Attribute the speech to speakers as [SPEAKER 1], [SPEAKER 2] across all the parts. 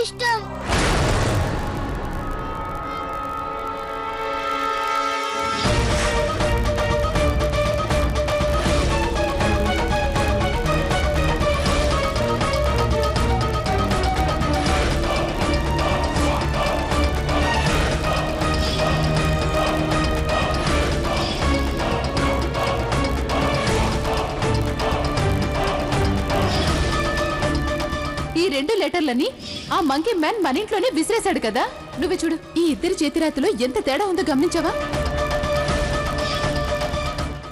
[SPEAKER 1] ఇష్టం.
[SPEAKER 2] రెండు లెటర్లని ఆ మంకీ మ్యాన్ మన ఇంట్లోనే విసిరేశాడు కదా. నువ్వు చూడు, ఈ ఇద్దరి చేతిరాతలో ఎంత తేడా ఉందో గమనించావా?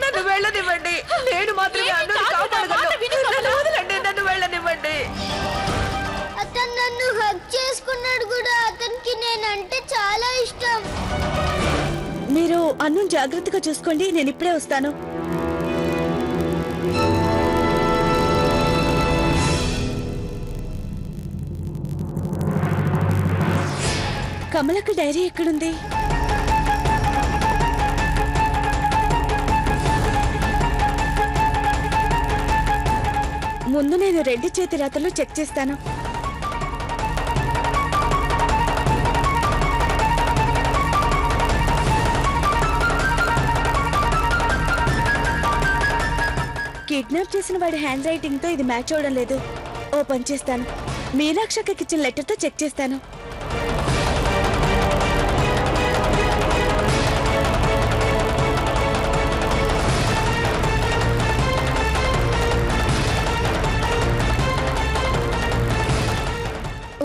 [SPEAKER 3] నన్ను వెళ్ళనివ్వండి, నేను మాత్రమే అన్నుని కాపాడగలను. వదలండి, నన్ను వెళ్ళనివ్వండి.
[SPEAKER 1] అతను నన్ను హగ్ చేసుకున్నాడు కూడా. అతనికి నేనంటే చాలా ఇష్టం.
[SPEAKER 4] మీరు అన్ను జాగ్రత్తగా చూసుకోండి, నేను ఇప్పుడే వస్తాను. కమలక్క డైరీ ఎక్కడుంది? ముందు నేను రెండు చేతి రాతలు చెక్ చేస్తాను. కిడ్నాప్ చేసిన వాడి హ్యాండ్ రైటింగ్ తో ఇది మ్యాచ్ అవడం లేదు. ఓపెన్ చేస్తాను. మీనాక్షకి ఇచ్చిన లెటర్ తో చెక్ చేస్తాను.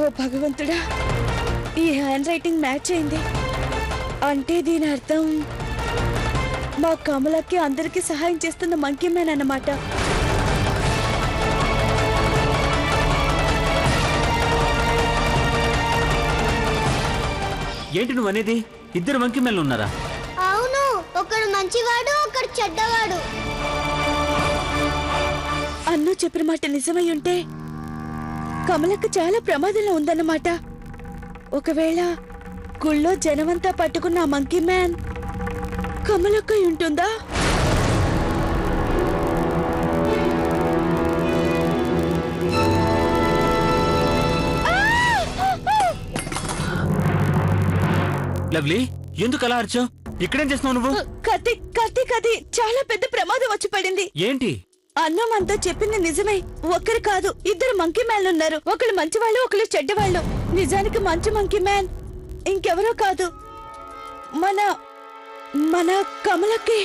[SPEAKER 4] ఓ భగవంతుడా, ఈ హ్యాండ్ రైటింగ్ మ్యాచ్ అయింది. అంటే దీని అర్థం మా కమలకి అందరికీ సహాయం చేస్తున్న మంకీ మ్యాన్ అన్నమాట.
[SPEAKER 5] ఏంటి నువ్వు అనేది? ఇద్దరు మంకీ మ్యాన్లు ఉన్నారా?
[SPEAKER 1] అవును, ఒకడు మంచివాడు, ఒకడు చెడ్డవాడు.
[SPEAKER 4] అన్ను చెప్పిన మాట నిజమై ఉంటే కమలక్క చాలా ప్రమాదంలో ఉందన్నమాట. ఒకవేళ గుళ్ళో జనమంతా పట్టుకున్న ఆ మంకీ మ్యాన్ కమలక్క ఉంటుందా?
[SPEAKER 5] లవ్లీ, ఎందుకు అలా అరిచావు? ఇక్కడేం చేస్తున్నావు నువ్వు?
[SPEAKER 4] కార్తీక్, అది చాలా పెద్ద ప్రమాదం వచ్చి పడింది.
[SPEAKER 5] ఏంటి?
[SPEAKER 4] అన్ను మనతో చెప్పింది నిజమే. ఒక్కరు కాదు, ఇద్దరు మంకీ మ్యాన్లు ఉన్నారు. ఒకళ్ళు మంచివాళ్ళు, ఒకళ్ళు చెడ్డవాళ్ళు. నిజానికి మంచి మంకీ మ్యాన్ ఇంకెవరో కాదు, మన మన కమలకి.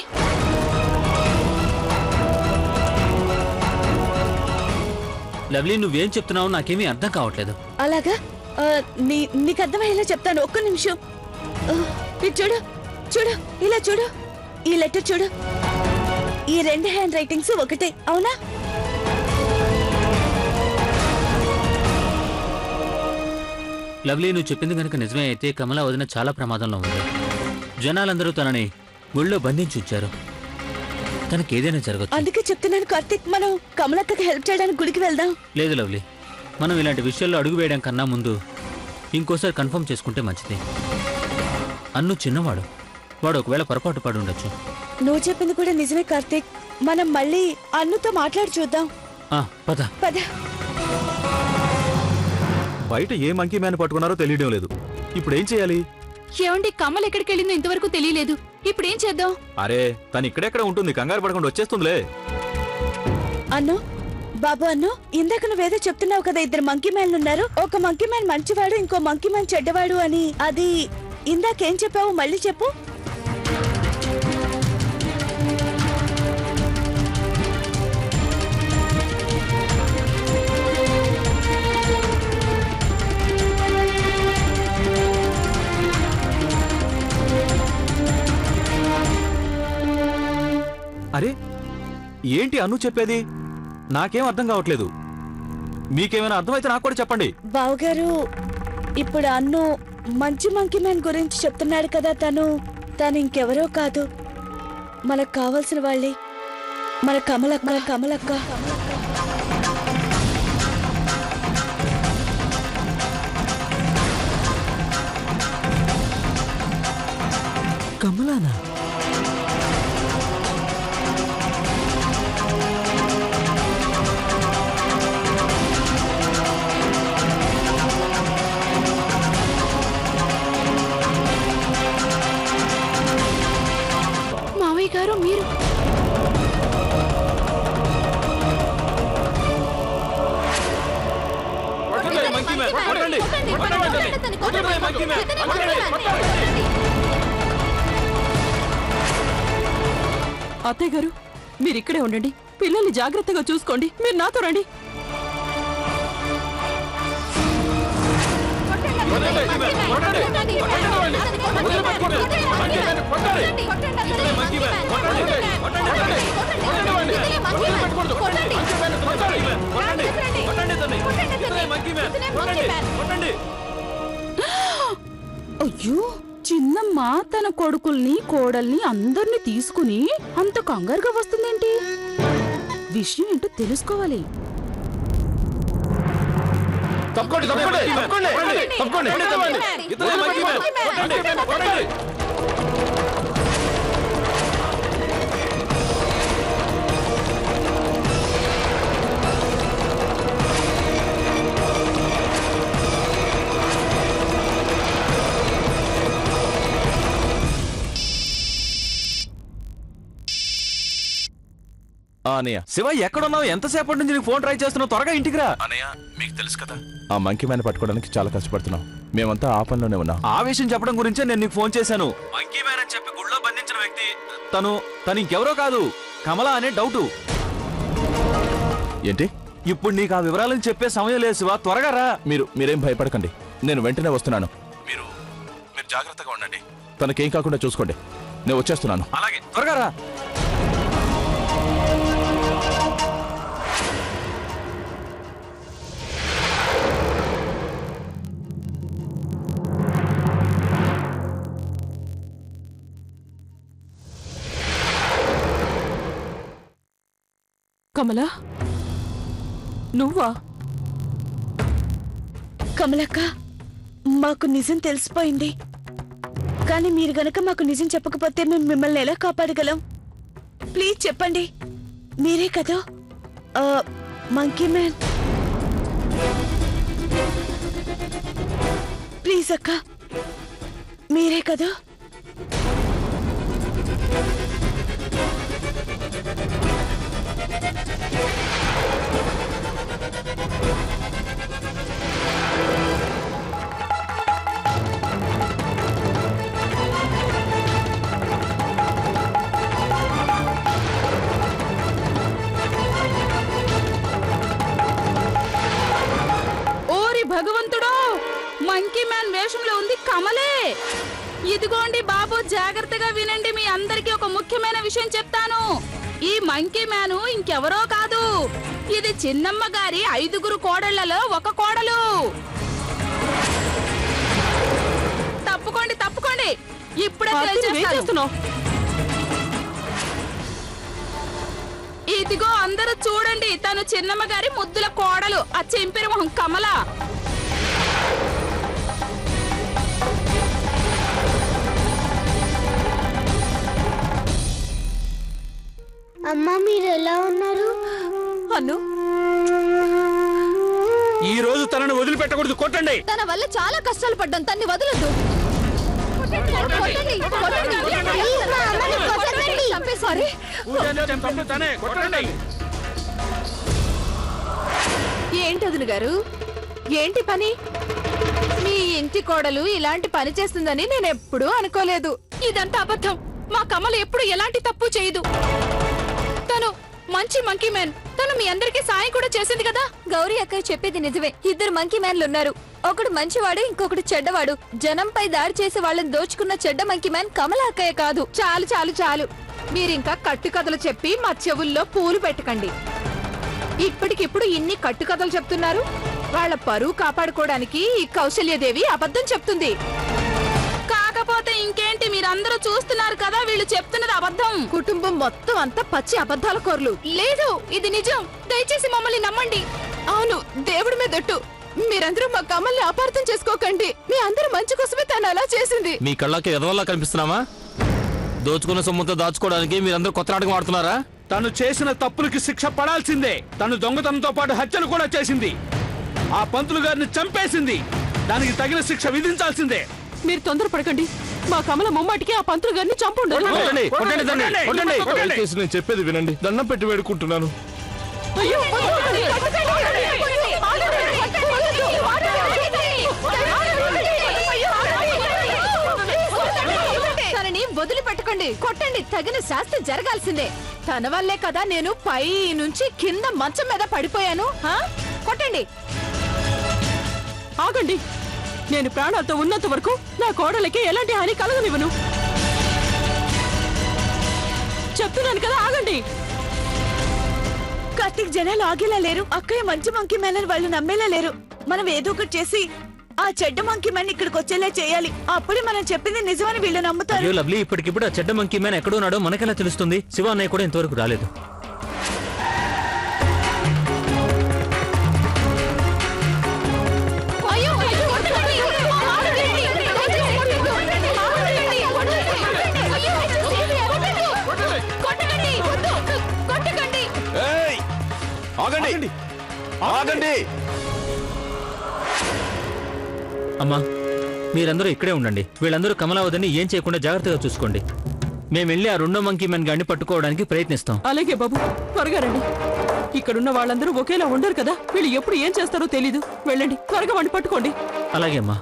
[SPEAKER 5] లవ్లీ, నువ్వేం చెప్తున్నావు నాకేమీ అర్థం కావట్లేదు.
[SPEAKER 4] అలాగా? నీకు అర్థమయ్యేలా చెప్తాను, ఒక్క నిమిషం. ఇది చూడు చూడు, ఇలా చూడు, ఈ లెటర్ చూడు. ఈ రెండు హ్యాండ్ రైటింగ్స్ ఒకటే, అవునా?
[SPEAKER 5] లవ్లీ, నువ్వు చెప్పింది కనుక నిజమే అయితే కమల వదిన చాలా ప్రమాదంలో ఉంది. జనాలందరూ తనని గుళ్ళో బంధించి ఉంచారు. తనకి ఏదైనా జరగచ్చు.
[SPEAKER 4] అందుకే చెప్తున్నాను కార్తీక్, మనం కమలక్కకి హెల్ప్ చేయడానికి గుడికి వెళ్దాం.
[SPEAKER 5] లేదు లవ్లీ, మనం ఇలాంటి విషయాల్లో అడుగు వేయడం కన్నా ముందు ఇంకోసారి కన్ఫర్మ్ చేసుకుంటే మంచిది. అన్ను చిన్నవాడు, వాడు ఒకవేళ పొరపాటు పడి ఉండొచ్చు.
[SPEAKER 4] నువ్వు చెప్పింది కూడా నిజమే కార్తీక్. మనం మళ్ళీ అన్నుతో మాట్లాడి చూద్దాం.
[SPEAKER 5] పద
[SPEAKER 4] పద.
[SPEAKER 6] బయట ఏ మంకీ మ్యాన్ పట్టుకున్నారో తెలియడం లేదు. ఇప్పుడు ఏం చేయాలి?
[SPEAKER 2] ఏమండి, కమల్ ఎక్కడికి వెళ్ళిందో ఇంతవరకు తెలియలేదు. ఇప్పుడు ఏం చేద్దాం?
[SPEAKER 6] అరే, తను ఇక్కడెక్కడ ఉంటుంది, కంగారు పడకుండా వచ్చేస్తుందిలే.
[SPEAKER 4] అన్ను, బాబు అన్ను, ఇందాక నువ్వేదో చెప్తున్నావు కదా, ఇద్దరు మంకీ మ్యాన్లు ఉన్నారు. ఒక మంకీ మ్యాన్ మంచివాడు, ఇంకో మంకీ మ్యాన్ చెడ్డవాడు అని. అది ఇందాకేం చెప్పావు, మళ్ళీ చెప్పు.
[SPEAKER 6] అరే, ఏంటి అన్ను చెప్పేది? నాకేం అర్థం కావట్లేదు. మీకేమైనా అర్థమైతే నాకు కూడా చెప్పండి.
[SPEAKER 4] బావగారు, ఇప్పుడు అన్ను మంచి మంకీ మ్యాన్ గురించి చెప్తున్నాడు కదా. తను ఇంకెవరో కాదు, మనకు కావాల్సిన వాళ్ళే, మన కమలక్క. కమలక్క
[SPEAKER 5] కమలానా?
[SPEAKER 7] అత్తయ్య గారు మీరు ఇక్కడే ఉండండి, పిల్లల్ని జాగ్రత్తగా చూసుకోండి. మీరు నాతో రండి. అయ్యో, చిన్నమ్మ తన కొడుకుల్ని కోడల్ని అందర్నీ తీసుకుని అంత కంగారుగా వస్తుందేంటి? విషయం ఏంటో తెలుసుకోవాలి.
[SPEAKER 6] అనయ్య, శివ ఎక్కడున్నావు? ఎంతసేపటి నుంచి నీకు ఫోన్ ట్రై చేస్తున్నావు? త్వరగా ఇంటికి రా.
[SPEAKER 8] అనయ్య, మీకు తెలుసు కదా ఆ మంకీ మ్యాన్ పట్టుకోవడానికి చాలా కష్టపడుతున్నాం. మేమంతా ఆ పనిలోనే ఉన్నాం.
[SPEAKER 6] ఆ విషయం చెప్పడం గురించే నేను నీకు ఫోన్ చేశాను. మంకీ మ్యాన్ అని చెప్పి గుళ్ళో బంధించిన వ్యక్తి తను ఇంకెవరో కాదు, కమల అనే డౌటు.
[SPEAKER 8] ఏంటి?
[SPEAKER 6] ఇప్పుడు నీకు ఆ వివరాలను చెప్పే సమయం లేదు శివ, త్వరగా రా.
[SPEAKER 8] మీరేం భయపడకండి, నేను వెంటనే వస్తున్నాను. మీరు జాగ్రత్తగా ఉండండి, తనకేం కాకుండా చూసుకోండి. నేను వచ్చేస్తున్నాను.
[SPEAKER 6] అలాగే, త్వరగా రా.
[SPEAKER 7] కమలా, నువ్వా?
[SPEAKER 4] కమలక్క, మాకు నిజం తెలిసిపోయింది. కానీ మీరు గనక మాకు నిజం చెప్పకపోతే మేము మిమ్మల్ని ఎలా కాపాడగలం? ప్లీజ్ చెప్పండి. మీరే కదా మంకీ మ్యాన్? ప్లీజ్ అక్క, మీరే కదా?
[SPEAKER 7] భగవంతుడు, మంకీ మ్యాన్ వేషంలో ఉంది కమలే. ఇదిగోండి బాబు, జాగ్రత్తగా వినండి. మీ అందరికీ ఒక ముఖ్యమైన విషయం చెప్తాను. ఈ మంకీ మ్యాను ఇంకెవరో కాదు, ఇది చిన్నమ్మ గారి 5 కోడళ్లలో ఒక కోడలు. తప్పుకోండి తప్పుకోండి, ఇప్పుడే తెలియజేస్తాను. ఇదిగో అందరూ చూడండి, తను చిన్నమ్మ గారి ముద్దుల కోడలు, ఆ చెంపిరి మొహం కమల.
[SPEAKER 1] అమ్మా, మీరు ఎలా ఉన్నారు?
[SPEAKER 7] అన్ను,
[SPEAKER 6] ఈ రోజు తనను వదిలిపెట్టకూడదు, కొట్టండి.
[SPEAKER 2] తన వల్ల చాలా కష్టాలు పడ్డాం, తన్ని వదలొద్దు. ఏంటి వదిన గారు, ఏంటి పని? మీ ఇంటి కోడలు ఇలాంటి పని చేస్తుందని నేను ఎప్పుడూ అనుకోలేదు. ఇదంతా అబద్ధం. మా కమల ఎప్పుడు ఎలాంటి తప్పు చేయదు. తను మంచి మంకీ మ్యాన్. తను మీ అందరికీ సాయం కూడా చేసింది కదా.
[SPEAKER 9] గౌరీ అక్కయ్య చెప్పేది నిజమే. 2 మంకీ మ్యాన్లు ఉన్నారు. ఒకడు మంచివాడు, ఇంకొకడు చెడ్డవాడు. జనంపై దాడి చేసి వాళ్ళని దోచుకున్న చెడ్డ మంకీ మ్యాన్ కమల అక్కయ్య కాదు.
[SPEAKER 2] చాలు చాలు చాలు, మీరింకా కట్టుకథలు చెప్పి మా చెవుల్లో పూలు పెట్టకండి. ఇప్పటికిప్పుడు ఇన్ని కట్టుకథలు చెప్తున్నారు. వాళ్ళ పరువు కాపాడుకోవడానికి ఈ కౌశల్యదేవి అబద్ధం చెప్తుంది.
[SPEAKER 7] కాకపోతే ఇంకేంటి, మీరందరూ చూస్తున్నారు కదా, వీళ్ళు చెప్తున్నది అబద్ధం.
[SPEAKER 2] కుటుంబం మొత్తం అంతా పచ్చి అబద్ధాల కోర్లు.
[SPEAKER 7] లేదు, ఇది నిజం. దయచేసి మమ్మల్ని నమ్మండి.
[SPEAKER 2] అవును, దేవుడి మీదొట్టు. మీరందరూ మా కమల్ని అపార్థం చేసుకోకండి. మీ అందరూ మంచి కోసమే తను అలా చేసింది.
[SPEAKER 10] మీ కళ్ళకి ఎదవల్లా కనిపిస్తున్నామా? దోచుకున్న సొమ్ముతో దాచుకోవడానికి మీరందరూ కొత్త నాటకం ఆడుతున్నారా?
[SPEAKER 11] తను చేసిన తప్పులకి శిక్ష పడాల్సిందే. తను దొంగతనంతో పాటు హత్యలు కూడా చేసింది. ఆ పంతులు గారిని చంపేసింది. దానికి తగిన శిక్ష విధించాల్సిందే.
[SPEAKER 7] మీరు తొందరపడకండి. మా కమల ముమ్మాటికి ఆ పంతులు గారిని చంపుండదు.
[SPEAKER 8] నేను చెప్పేది వినండి, దండం పెట్టి వేడుకుంటున్నాను.
[SPEAKER 7] అయ్యో,
[SPEAKER 2] కొట్టండి కొట్టండి, తగిన శాస్తి జరగాల్సిందే. తన వల్లే కదా నేను పై నుంచి కింద మంచం మీద పడిపోయాను. కొట్టండి.
[SPEAKER 3] ఆగండి, నేను ప్రాణాలతో ఉన్నంత వరకు నా కోడలికి ఎలాంటి హాని కలగనివ్వను. చెప్తున్నాను కదా, ఆగండి.
[SPEAKER 4] కార్తీక్, జనాలు ఆగేలా లేరు. అక్కయ్య మంచి మంకీ మ్యాన్ అని వాళ్ళు నమ్మేలా లేరు. మనం ఏదో ఒకటి చేసి ఆ చెడ్డ మంకీ మ్యాన్ ఇక్కడికి వచ్చేలా చేయాలి. అప్పుడే మనం చెప్పింది నిజమని వీళ్ళు నమ్ముతారు.
[SPEAKER 5] అయ్యో లవ్లీ, ఇప్పటికిప్పుడు ఆ చెడ్డ మంకీ మ్యాన్ ఎక్కడున్నాడో మనకెలా తెలుస్తుంది? శివ అన్నయ్య కూడా ఇంతవరకు రాలేదు.
[SPEAKER 8] ఆగండి, ఆగండి.
[SPEAKER 5] అమ్మా, మీరందరూ ఇక్కడే ఉండండి. వీళ్ళందరూ కమలావతిని ఏం చేయకుండా జాగ్రత్తగా చూసుకోండి. మేము వెళ్ళి ఆ రెండో మంకీ మ్యాన్ గాడిని పట్టుకోవడానికి ప్రయత్నిస్తాం.
[SPEAKER 3] అలాగే బాబు, త్వరగా రండి. ఇక్కడున్న వాళ్ళందరూ ఒకేలా ఉండరు కదా, వీళ్ళు ఎప్పుడు ఏం చేస్తారో తెలీదు. వెళ్ళండి, త్వరగా వాడిని పట్టుకోండి.
[SPEAKER 5] అలాగే అమ్మా.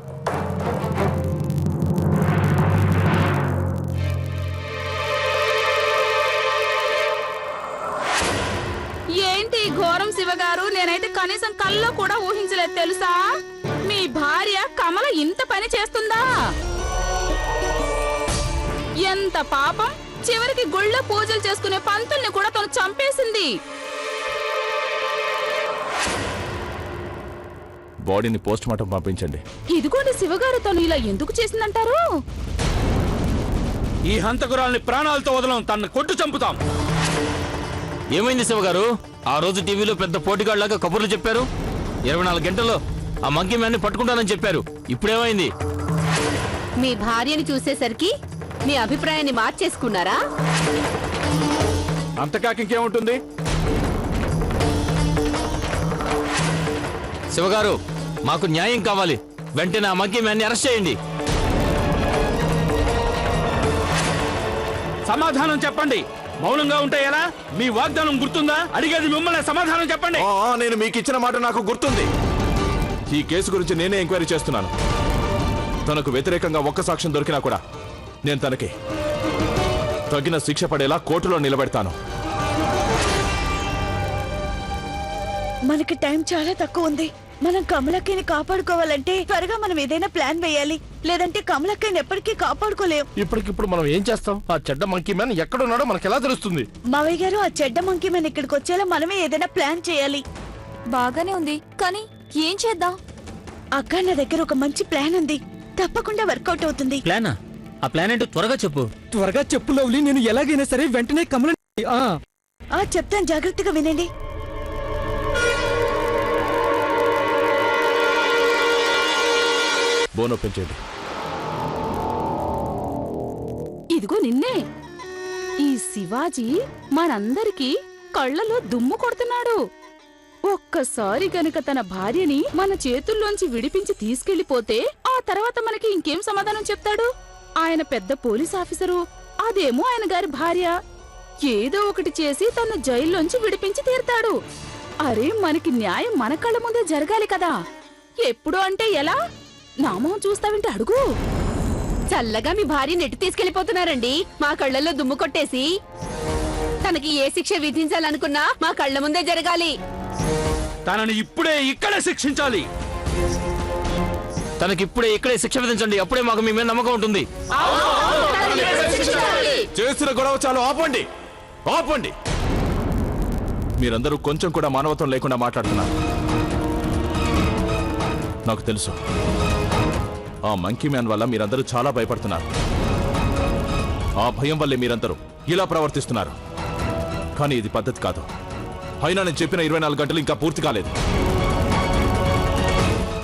[SPEAKER 7] ఏంటి ఘోరం శివగారు, నేనైతే కనీసం కల్లో కూడా ఊహించలేదు తెలుసా? మీ భార్య కమల ఇంత పని చేస్తుందా? ఎంత పాపం, చివరికి గుళ్ళో పూజలు చేసుకునే పంతుల్ని కూడా తను చంపేసింది.
[SPEAKER 8] బాడీని పోస్ట్ మార్టం పంపించండి.
[SPEAKER 7] ఇదిగోండి శివగారు, తను ఇలా ఎందుకు చేసిందంటారు?
[SPEAKER 11] ఈ హంతకురాల్ని ప్రాణాలతో వదలం, తన కొట్టు చంపుతాం.
[SPEAKER 10] ఏమైంది శివగారు? ఆ రోజు టీవీలో పెద్ద పోటీగాళ్లాగా కబుర్లు చెప్పారు. 24 గంటల్లో ఆ మంకీ మ్యాన్ ని పట్టుకుంటానని చెప్పారు. ఇప్పుడేమైంది?
[SPEAKER 2] మీ భార్యని చూసేసరికి మీ అభిప్రాయాన్ని మార్చేసుకున్నారా?
[SPEAKER 6] అంతకాక ఇంకేముంటుంది?
[SPEAKER 10] శివగారు, మాకు న్యాయం కావాలి. వెంటనే ఆ మంకీ మ్యాన్ ని అరెస్ట్ చేయండి.
[SPEAKER 11] సమాధానం చెప్పండి. మౌనంగా ఉంటే ఎలా? మీ వాగ్దానం గుర్తుందా? అడిగేది మిమ్మల్ని, సమాధానం చెప్పండి.
[SPEAKER 8] నేను మీకు ఇచ్చిన మాట నాకు గుర్తుంది. ఈ కేసు గురించి నేనే ఎంక్వైరీ చేస్తున్నాను. తనకు వ్యతిరేకంగా ఒక్క సాక్ష్యం దొరికినా కూడా నేను తనకి తగిన శిక్ష పడేలా కోర్టులో నిలబెడతాను.
[SPEAKER 4] మనకి టైం చాలా తక్కువ ఉంది. మనం కమలక్కని కాపాడుకోవాలంటే త్వరగా మనం ఏదైనా ప్లాన్ వేయాలి. లేదంటే కమలక్కని ఎప్పటికీ కాపాడుకోలేం.
[SPEAKER 10] ఇప్పటికిప్పుడు మనం ఏం చేస్తాం? ఆ చెడ్డ మంకీ మ్యాన్ ఎక్కడున్నాడో మనకు ఎలా తెలుస్తుంది?
[SPEAKER 4] మావయ్య గారు, ఆ చెడ్డ మంకీ మ్యాన్ ఇక్కడికి వచ్చేలా మనమే ఏదైనా ప్లాన్ చేయాలి.
[SPEAKER 9] బాగానే ఉంది, కానీ ఏం చేద్దాం?
[SPEAKER 4] అక్క, నా దగ్గర ఒక మంచి ప్లాన్ ఉంది. తప్పకుండా వర్కౌట్ అవుతుంది.
[SPEAKER 5] ప్లానా? ఆ ప్లాన్ ఏంటో త్వరగా చెప్పు.
[SPEAKER 12] త్వరగా చెప్పు లవ్లీ, నేను ఎలాగైనా సరే వెంటనే కమల
[SPEAKER 4] చెప్తాను, జాగ్రత్తగా వినండి.
[SPEAKER 8] బోన్ ఓపెన్ చేయండి.
[SPEAKER 7] ఇదిగో నిన్నే. ఈ శివాజీ మనందరికీ కళ్ళలో దుమ్ము కొడుతున్నాడు. ఒక్కసారి గనుక తన భార్యని మన చేతుల్లోంచి విడిపించి తీసుకెళ్లిపోతే ఆ తర్వాత మనకి ఇంకేం సమాధానం చెప్తాడు? ఆయన పెద్ద పోలీస్ ఆఫీసరు, అదేమో ఆయన గారి భార్య. ఏదో ఒకటి చేసి తను జైల్లోంచి విడిపించి తీరుతాడు. అరే, మనకి న్యాయం మన కళ్ళ ముందే జరగాలి కదా. ఎప్పుడు అంటే ఎలా? నామం చూస్తావింటే అడుగు.
[SPEAKER 2] చల్లగా మీ భార్యని ఎటు తీసుకెళ్లిపోతున్నారండి? మా కళ్ళల్లో దుమ్ము కొట్టేసి. తనకి ఏ శిక్ష విధించాలనుకున్నా మా కళ్ళ ముందే జరగాలి.
[SPEAKER 11] తనని ఇప్పుడే ఇక్కడే శిక్షించాలి.
[SPEAKER 10] తనకిప్పుడే ఇక్కడే శిక్ష విధించండి. అప్పుడే మాకు మీ మీద నమ్మకం ఉంటుంది.
[SPEAKER 8] చేసిన గొడవ చాలు, ఆపండి, ఆపండి. మీరందరూ కొంచెం కూడా మానవత్వం లేకుండా మాట్లాడుతున్నారు. నాకు తెలుసు, ఆ మంకీ మ్యాన్ వల్ల మీరందరూ చాలా భయపడుతున్నారు. ఆ భయం వల్లే మీరందరూ ఇలా ప్రవర్తిస్తున్నారు. కానీ ఇది పద్ధతి కాదు. అయినా నేను చెప్పిన 24 గంటలు ఇంకా పూర్తి కాలేదు.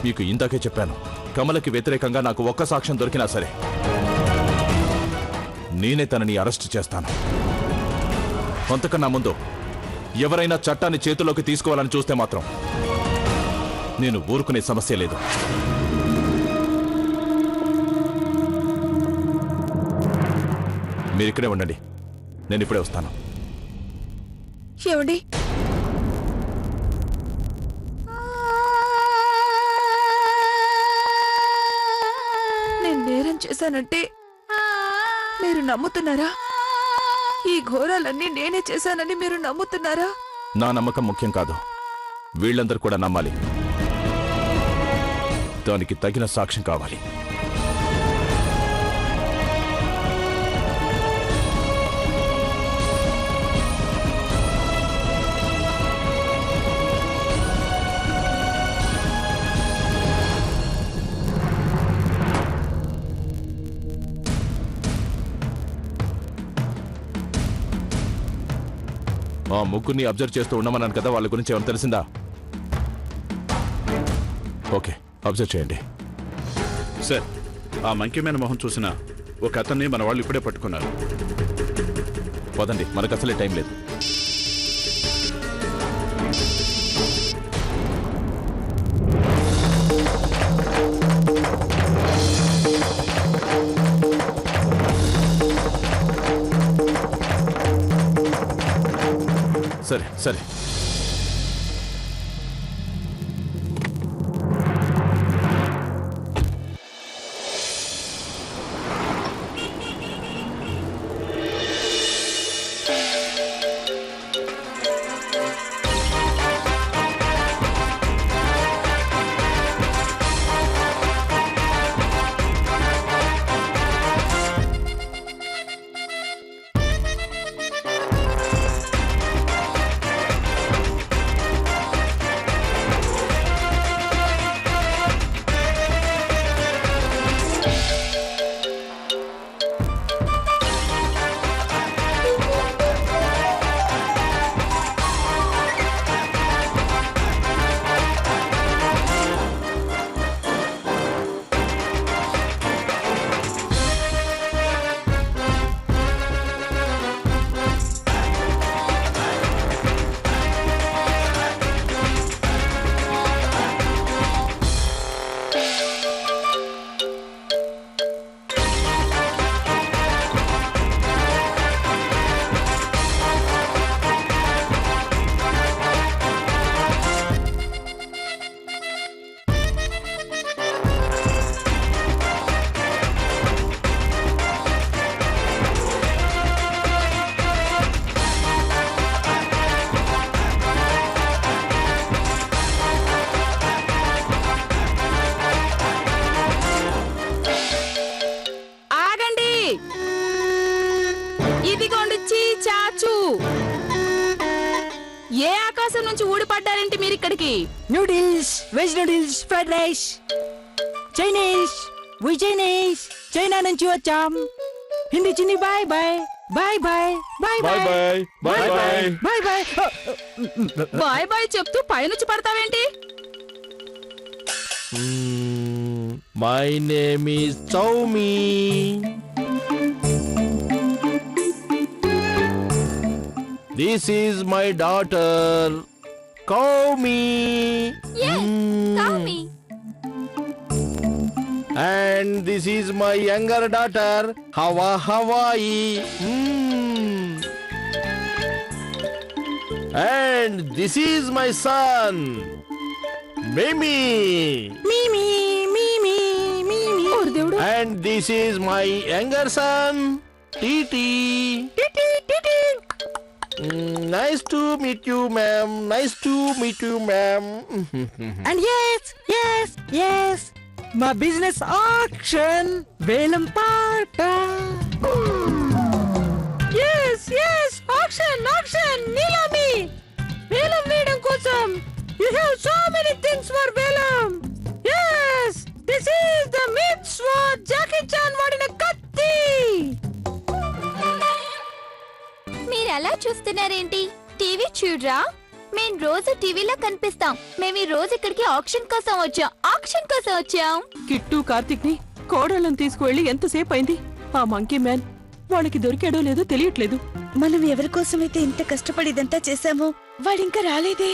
[SPEAKER 8] మీకు ఇందాకే చెప్పాను, కమలకి వ్యతిరేకంగా నాకు ఒక్క సాక్ష్యం దొరికినా సరే నేనే తనని అరెస్ట్ చేస్తాను. అంతకన్నా ముందు ఎవరైనా చట్టాన్ని చేతుల్లోకి తీసుకోవాలని చూస్తే మాత్రం నేను ఊరుకునే సమస్య లేదు. మీరు ఇక్కడే ఉండండి, నేను ఇప్పుడే వస్తాను.
[SPEAKER 4] ఏమండి, నేను నేరం చేశానంటే
[SPEAKER 2] మీరు నమ్ముతున్నారా? ఈ ఘోరాలన్నీ నేనే చేశానని మీరు నమ్ముతున్నారా?
[SPEAKER 8] నా నమ్మకం ముఖ్యం కాదు, వీళ్ళందరూ కూడా నమ్మాలి. దానికి తగిన సాక్ష్యం కావాలి. ఆ ముగ్గురిని అబ్జర్వ్ చేస్తూ ఉండమన్నాను కదా, వాళ్ళ గురించి ఏమైనా తెలిసిందా? ఓకే, అబ్జర్వ్ చేయండి.
[SPEAKER 11] సార్, ఆ మంకీ మ్యాన్ మొహం చూసిన ఒక అతన్ని మన వాళ్ళు ఇప్పుడే పట్టుకున్నారు.
[SPEAKER 8] పదండి, మనకు అసలే టైం లేదు. సరే సరే,
[SPEAKER 7] ఏ ఆకాశం నుంచి ఊడిపడ్డారేంటి మీరు ఇక్కడికి?
[SPEAKER 12] Noodles, veg noodles, fried rice, Chinese, we Chinese, China నుంచి వచ్చాం. హిందీ చిన్ని బాయ్ బాయ్ బాయ్ బాయ్ బాయ్ బాయ్ బాయ్ బాయ్ బాయ్ బాయ్
[SPEAKER 7] బాయ్ బాయ్ చెప్తూ పైనుంచి పడతావేంటి?
[SPEAKER 10] మై నేమ్ ఈస్ చౌమీ. This is my daughter, Kaumi.
[SPEAKER 9] Yes, Kaumi.
[SPEAKER 10] And this is my younger daughter, Hawaii. And this is my son, Mimi.
[SPEAKER 12] Mimi, Mimi, Mimi.
[SPEAKER 10] And this is my younger son, Titi.
[SPEAKER 12] Titi, Titi.
[SPEAKER 10] Nice to meet you, ma'am. Nice to meet you, ma'am.
[SPEAKER 12] And yes, yes, yes, my business auction, Velam Parta. Yes, yes, auction, auction, Nilami. Velam Vedam Kosam. You have so many things for Velam. Yes, this is the mitzvah Jackie Chan vadina katti.
[SPEAKER 9] మీరు అలా చూస్తున్నారేంటి? TV చూడరా? మేం రోజు టీవీలో కనిపిస్తాం. మేము ఈ రోజు ఇక్కడికి ఆక్షన్ కోసం వచ్చాం.
[SPEAKER 3] కిట్టు కార్తిక్ ని కోడళ్ళని తీసుకువెళ్ళి ఎంతసేపు అయింది? ఆ మంకీ మ్యాన్ వాళ్ళకి దొరికాడో లేదో తెలియట్లేదు.
[SPEAKER 4] మనం ఎవరి కోసమైతే ఇంత కష్టపడి ఇదంతా చేశామో వాడింకా రాలేదే.